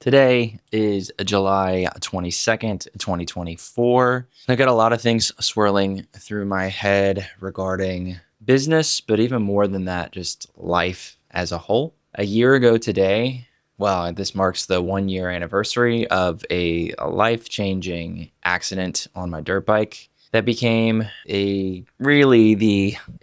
Today is July 22nd, 2024. I got a lot of things swirling through my head regarding business, but even more than that, just life as a whole. A year ago today, this marks the 1 year anniversary of a life-changing accident on my dirt bike that became it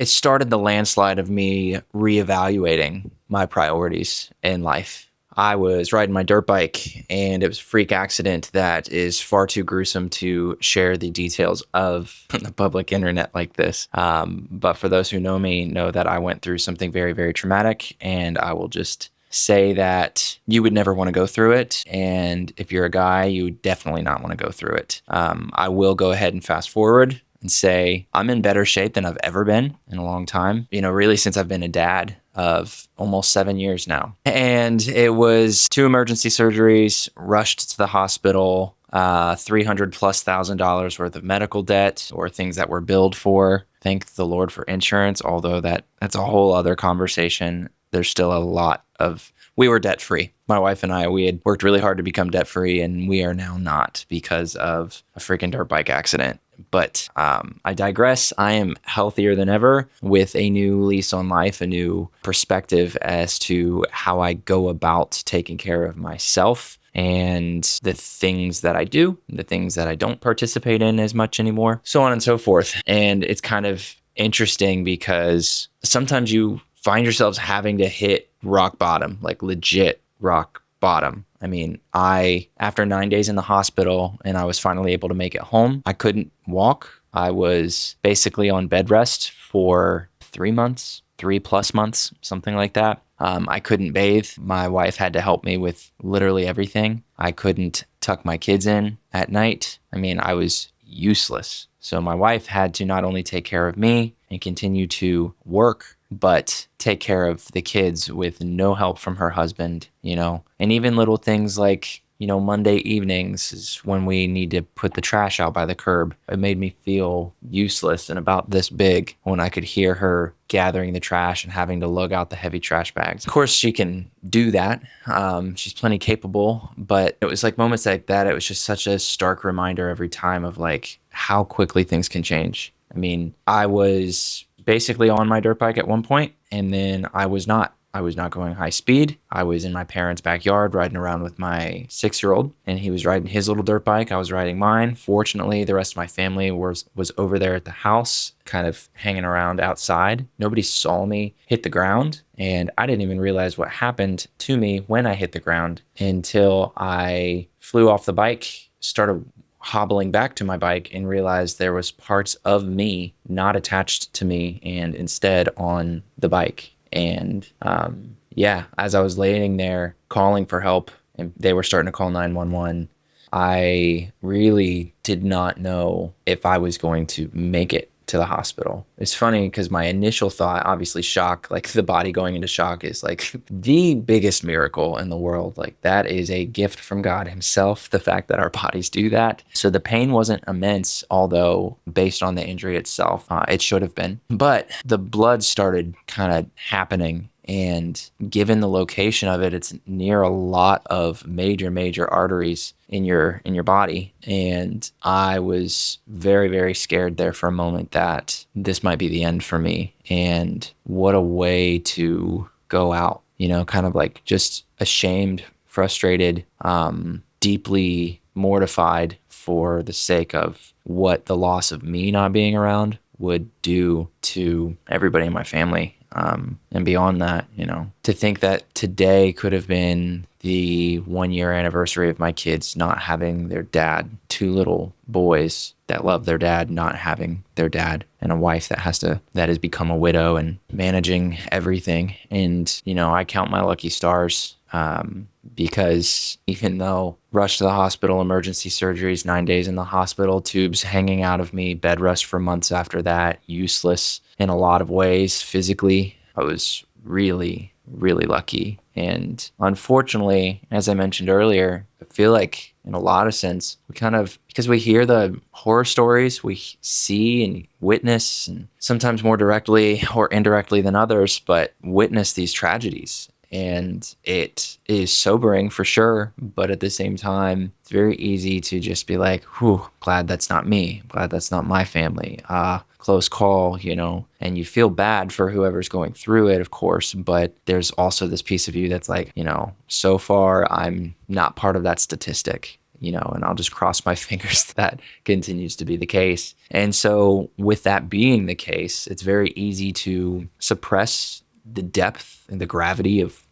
started the landslide of me reevaluating my priorities in life. I was riding my dirt bike and it was a freak accident that is far too gruesome to share the details of the public internet like this. But for those who know me, know that I went through something very, very traumatic, and I will just say that you would never want to go through it. And if you're a guy, you would definitely not want to go through it. I will go ahead and fast forward and say I'm in better shape than I've ever been in a long time. Really since I've been a dad of almost 7 years now. And it was 2 emergency surgeries, rushed to the hospital, $300,000+ worth of medical debt or things that were billed for. Thank the Lord for insurance, although that's a whole other conversation. There's still a lot of, we were debt free. My wife and I, we had worked really hard to become debt free, and we are now not because of a freaking dirt bike accident. But I digress. I am healthier than ever with a new lease on life, a new perspective as to how I go about taking care of myself and the things that I do, the things that I don't participate in as much anymore, so on and so forth. And it's kind of interesting because sometimes you find yourselves having to hit rock bottom, like legit rock bottom. I mean, after 9 days in the hospital and I was finally able to make it home, I couldn't walk. I was basically on bed rest for 3 months, 3+ months, something like that. I couldn't bathe. My wife had to help me with literally everything. I couldn't tuck my kids in at night. I mean, I was useless. So my wife had to not only take care of me and continue to work, but take care of the kids with no help from her husband, and even little things like, Monday evenings is when we need to put the trash out by the curb. It made me feel useless and about this big when I could hear her gathering the trash and having to lug out the heavy trash bags. Of course, she can do that. She's plenty capable, but it was like moments like that. It was just such a stark reminder every time of like how quickly things can change. I mean, I was basically on my dirt bike at one point, and then I was not going high speed. I was in my parents' backyard riding around with my 6-year-old, and he was riding his little dirt bike. I was riding mine. Fortunately, the rest of my family was over there at the house, kind of hanging around outside. Nobody saw me hit the ground, and I didn't even realize what happened to me when I hit the ground until I flew off the bike, started hobbling back to my bike, and realized there was parts of me not attached to me and instead on the bike. And as I was laying there calling for help and they were starting to call 911, I really did not know if I was going to make it to the hospital. It's funny because my initial thought, obviously shock, like the body going into shock is like the biggest miracle in the world. Like that is a gift from God himself, the fact that our bodies do that. So the pain wasn't immense, although based on the injury itself, it should have been. But the blood started kind of happening. And given the location of it, it's near a lot of major arteries in your body. And I was very, very scared there for a moment that this might be the end for me. And what a way to go out, kind of like just ashamed, frustrated, deeply mortified for the sake of what the loss of me not being around would do to everybody in my family. And beyond that, to think that today could have been the 1 year anniversary of my kids not having their dad, 2 little boys that love their dad not having their dad, and a wife that has become a widow and managing everything. And, I count my lucky stars, because even though rushed to the hospital, emergency surgeries, 9 days in the hospital, tubes hanging out of me, bed rest for months after that, useless in a lot of ways physically, I was really, really lucky. And unfortunately, as I mentioned earlier, I feel like in a lot of sense, because we hear the horror stories, we see and witness, and sometimes more directly or indirectly than others, but witness these tragedies. And it is sobering for sure. But at the same time, it's very easy to just be like, whew, glad that's not me. Glad that's not my family. Close call, and you feel bad for whoever's going through it, of course. But there's also this piece of you that's like, so far I'm not part of that statistic. And I'll just cross my fingers that continues to be the case. And so with that being the case, it's very easy to suppress the depth and the gravity of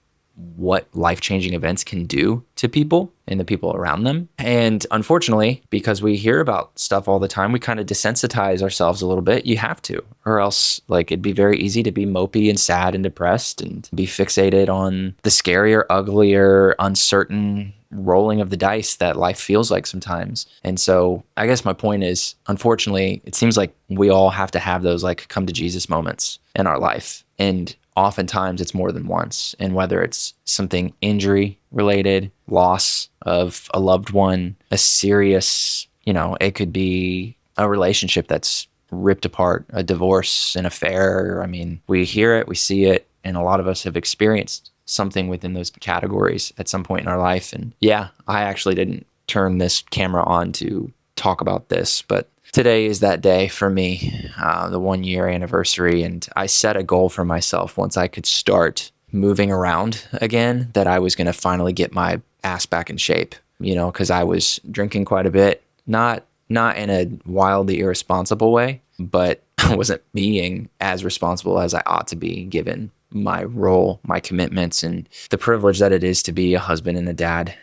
what life-changing events can do to people and the people around them. And unfortunately, because we hear about stuff all the time, we kind of desensitize ourselves a little bit. You have to, or else it'd be very easy to be mopey and sad and depressed and be fixated on the scarier, uglier, uncertain rolling of the dice that life feels like sometimes. And so I guess my point is, unfortunately, it seems like we all have to have those come to Jesus moments in our life. And oftentimes it's more than once. And whether it's something injury related, loss of a loved one, a serious, it could be a relationship that's ripped apart, a divorce, an affair. I mean, we hear it, we see it, and a lot of us have experienced something within those categories at some point in our life. And yeah, I actually didn't turn this camera on to talk about this, but today is that day for me, the 1-year anniversary. And I set a goal for myself once I could start moving around again, that I was going to finally get my ass back in shape, because I was drinking quite a bit, not in a wildly irresponsible way, but I wasn't being as responsible as I ought to be given my role, my commitments, and the privilege that it is to be a husband and a dad,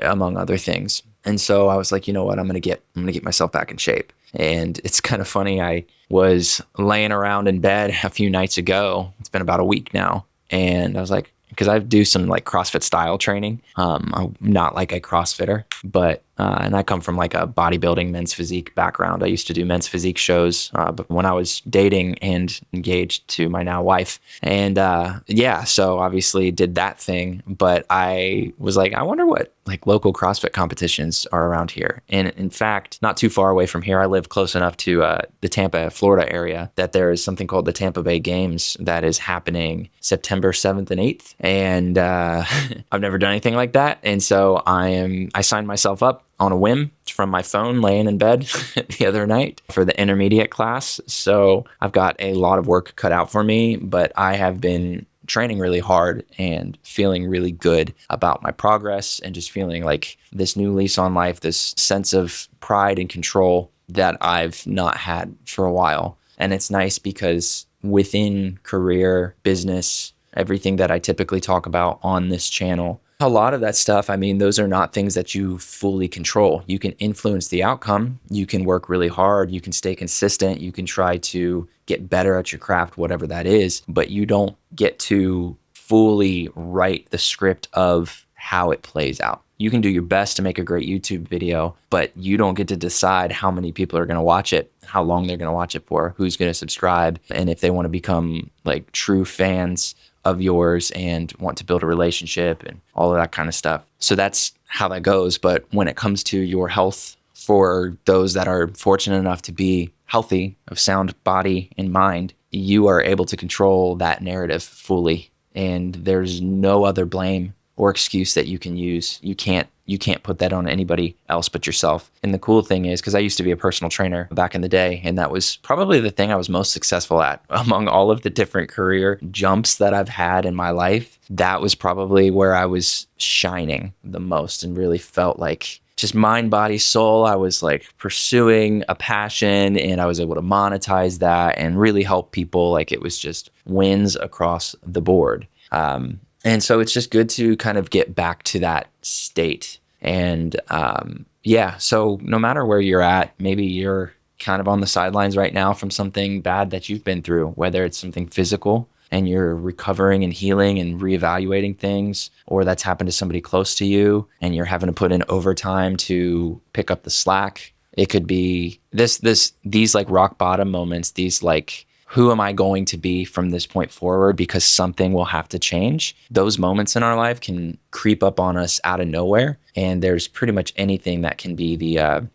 among other things. And so I was like, you know what, I'm gonna get myself back in shape. And it's kind of funny. I was laying around in bed a few nights ago. It's been about a week now, and I was like, because I do some CrossFit style training. I'm not like a CrossFitter, but and I come from a bodybuilding men's physique background. I used to do men's physique shows, but when I was dating and engaged to my now wife, and so obviously did that thing. But I was like, I wonder what local CrossFit competitions are around here. And in fact, not too far away from here, I live close enough to the Tampa, Florida area, that there is something called the Tampa Bay Games that is happening September 7th and 8th. And I've never done anything like that. And so I signed myself up on a whim from my phone laying in bed the other night for the intermediate class. So I've got a lot of work cut out for me, but I have been training really hard and feeling really good about my progress, and just feeling like this new lease on life, this sense of pride and control that I've not had for a while. And it's nice because within career, business, everything that I typically talk about on this channel, a lot of that stuff, those are not things that you fully control. You can influence the outcome. You can work really hard. You can stay consistent. You can try to get better at your craft, whatever that is, but you don't get to fully write the script of how it plays out. You can do your best to make a great YouTube video, but you don't get to decide how many people are going to watch it, how long they're going to watch it for, who's going to subscribe, and if they want to become true fans of yours and want to build a relationship and all of that kind of stuff. So that's how that goes. But when it comes to your health, for those that are fortunate enough to be healthy, of sound body and mind, you are able to control that narrative fully. And there's no other blame or excuse that you can use. You can't put that on anybody else but yourself. And the cool thing is, because I used to be a personal trainer back in the day, and that was probably the thing I was most successful at among all of the different career jumps that I've had in my life. That was probably where I was shining the most and really felt like just mind, body, soul. I was pursuing a passion, and I was able to monetize that and really help people. It was just wins across the board. And so it's just good to kind of get back to that state. And so no matter where you're at, maybe you're kind of on the sidelines right now from something bad that you've been through, whether it's something physical and you're recovering and healing and reevaluating things, or that's happened to somebody close to you and you're having to put in overtime to pick up the slack. It could be these rock bottom moments, these who am I going to be from this point forward, because something will have to change. Those moments in our life can creep up on us out of nowhere. And there's pretty much anything that can be the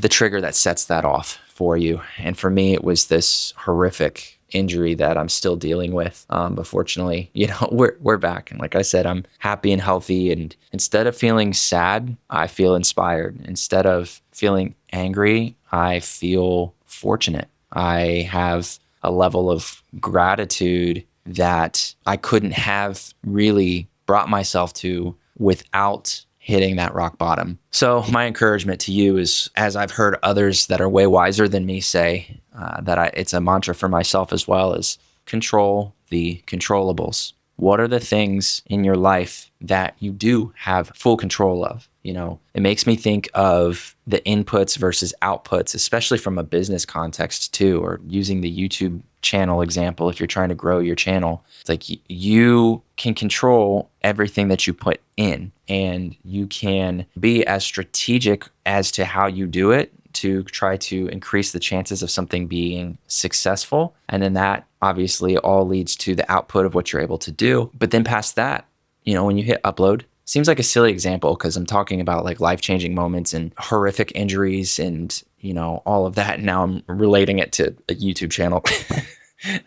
trigger that sets that off for you. And for me, it was this horrific injury that I'm still dealing with. But fortunately, we're back. And like I said, I'm happy and healthy. And instead of feeling sad, I feel inspired. Instead of feeling angry, I feel fortunate. I have a level of gratitude that I couldn't have really brought myself to without hitting that rock bottom. So my encouragement to you is, as I've heard others that are way wiser than me say, it's a mantra for myself as well, is control the controllables. What are the things in your life that you do have full control of? It makes me think of the inputs versus outputs, especially from a business context too, or using the YouTube channel example. If you're trying to grow your channel, it's like you can control everything that you put in, and you can be as strategic as to how you do it to try to increase the chances of something being successful. And then that obviously all leads to the output of what you're able to do. But then past that, when you hit upload, seems like a silly example because I'm talking about like life-changing moments and horrific injuries and, all of that. And now I'm relating it to a YouTube channel.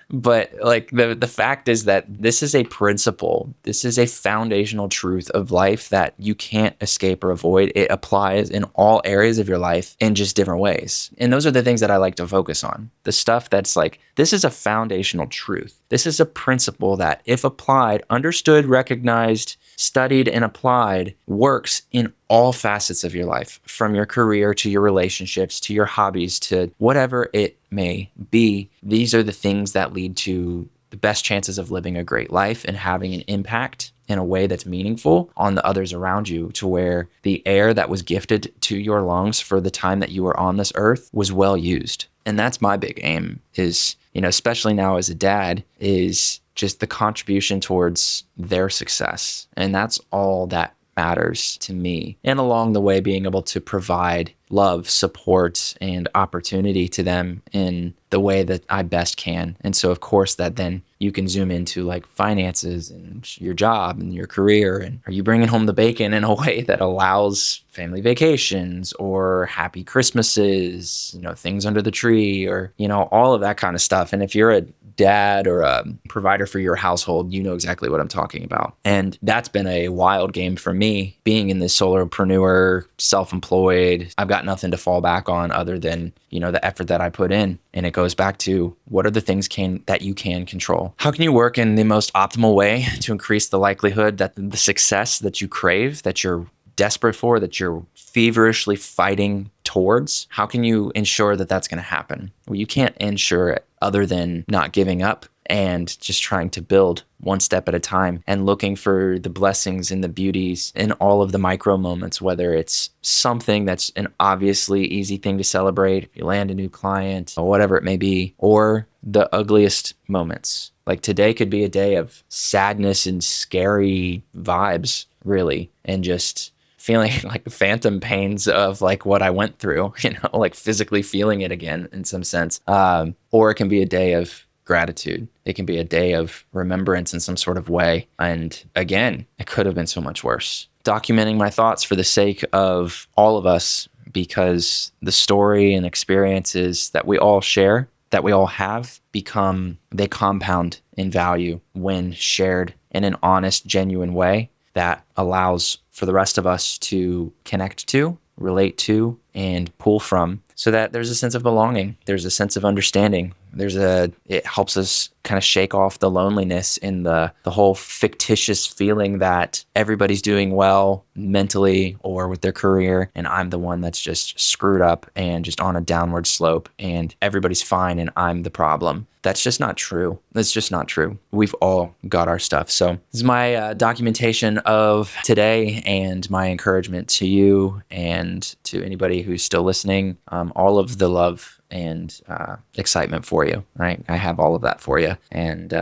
But like the fact is that this is a principle. This is a foundational truth of life that you can't escape or avoid. It applies in all areas of your life in just different ways. And those are the things that I like to focus on. The stuff that's like, this is a foundational truth. This is a principle that, if applied, understood, recognized, studied, and applied, works in all facets of your life, from your career to your relationships to your hobbies to whatever it may be. These are the things that lead to the best chances of living a great life and having an impact in a way that's meaningful on the others around you, to where the air that was gifted to your lungs for the time that you were on this earth was well used. And that's my big aim, is, especially now as a dad, is just the contribution towards their success. And that's all that matters to me. And along the way, being able to provide love, support, and opportunity to them in the way that I best can. And so, of course, that then you can zoom into like finances and your job and your career. And are you bringing home the bacon in a way that allows family vacations or happy Christmases, things under the tree, or, all of that kind of stuff. And if you're a dad or a provider for your household, you know exactly what I'm talking about. And that's been a wild game for me, being in this solopreneur, self-employed. I've got nothing to fall back on other than, the effort that I put in. And it goes back to, what are the things that you can control? How can you work in the most optimal way to increase the likelihood that the success that you crave, that you're desperate for, that you're feverishly fighting towards? How can you ensure that that's going to happen? Well, you can't ensure it other than not giving up and just trying to build one step at a time and looking for the blessings and the beauties in all of the micro moments, whether it's something that's an obviously easy thing to celebrate, if you land a new client or whatever it may be, or the ugliest moments. Like today could be a day of sadness and scary vibes, really, and just feeling like the phantom pains of like what I went through, like physically feeling it again in some sense. Or it can be a day of gratitude. It can be a day of remembrance in some sort of way. And again, it could have been so much worse. Documenting my thoughts for the sake of all of us, because the story and experiences that we all share, that we all have, they compound in value when shared in an honest, genuine way that allows for the rest of us to connect to, relate to, and pull from, so that there's a sense of belonging. There's a sense of understanding. It helps us kind of shake off the loneliness and the whole fictitious feeling that everybody's doing well mentally or with their career, and I'm the one that's just screwed up and just on a downward slope, and everybody's fine and I'm the problem. That's just not true. That's just not true. We've all got our stuff. So this is my documentation of today and my encouragement to you and to anybody who's still listening. All of the love and excitement for you, right? I have all of that for you. And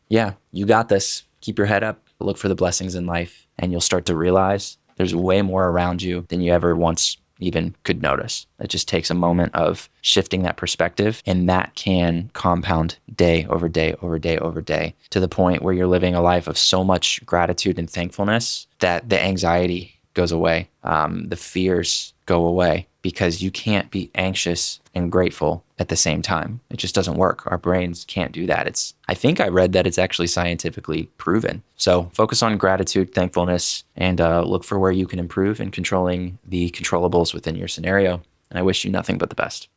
you got this. Keep your head up. Look for the blessings in life, and you'll start to realize there's way more around you than you ever once even could notice. It just takes a moment of shifting that perspective, and that can compound day over day over day over day to the point where you're living a life of so much gratitude and thankfulness that the anxiety goes away. The fears go away because you can't be anxious and grateful at the same time. It just doesn't work. Our brains can't do that. I think I read that it's actually scientifically proven. So focus on gratitude, thankfulness, and look for where you can improve in controlling the controllables within your scenario. And I wish you nothing but the best.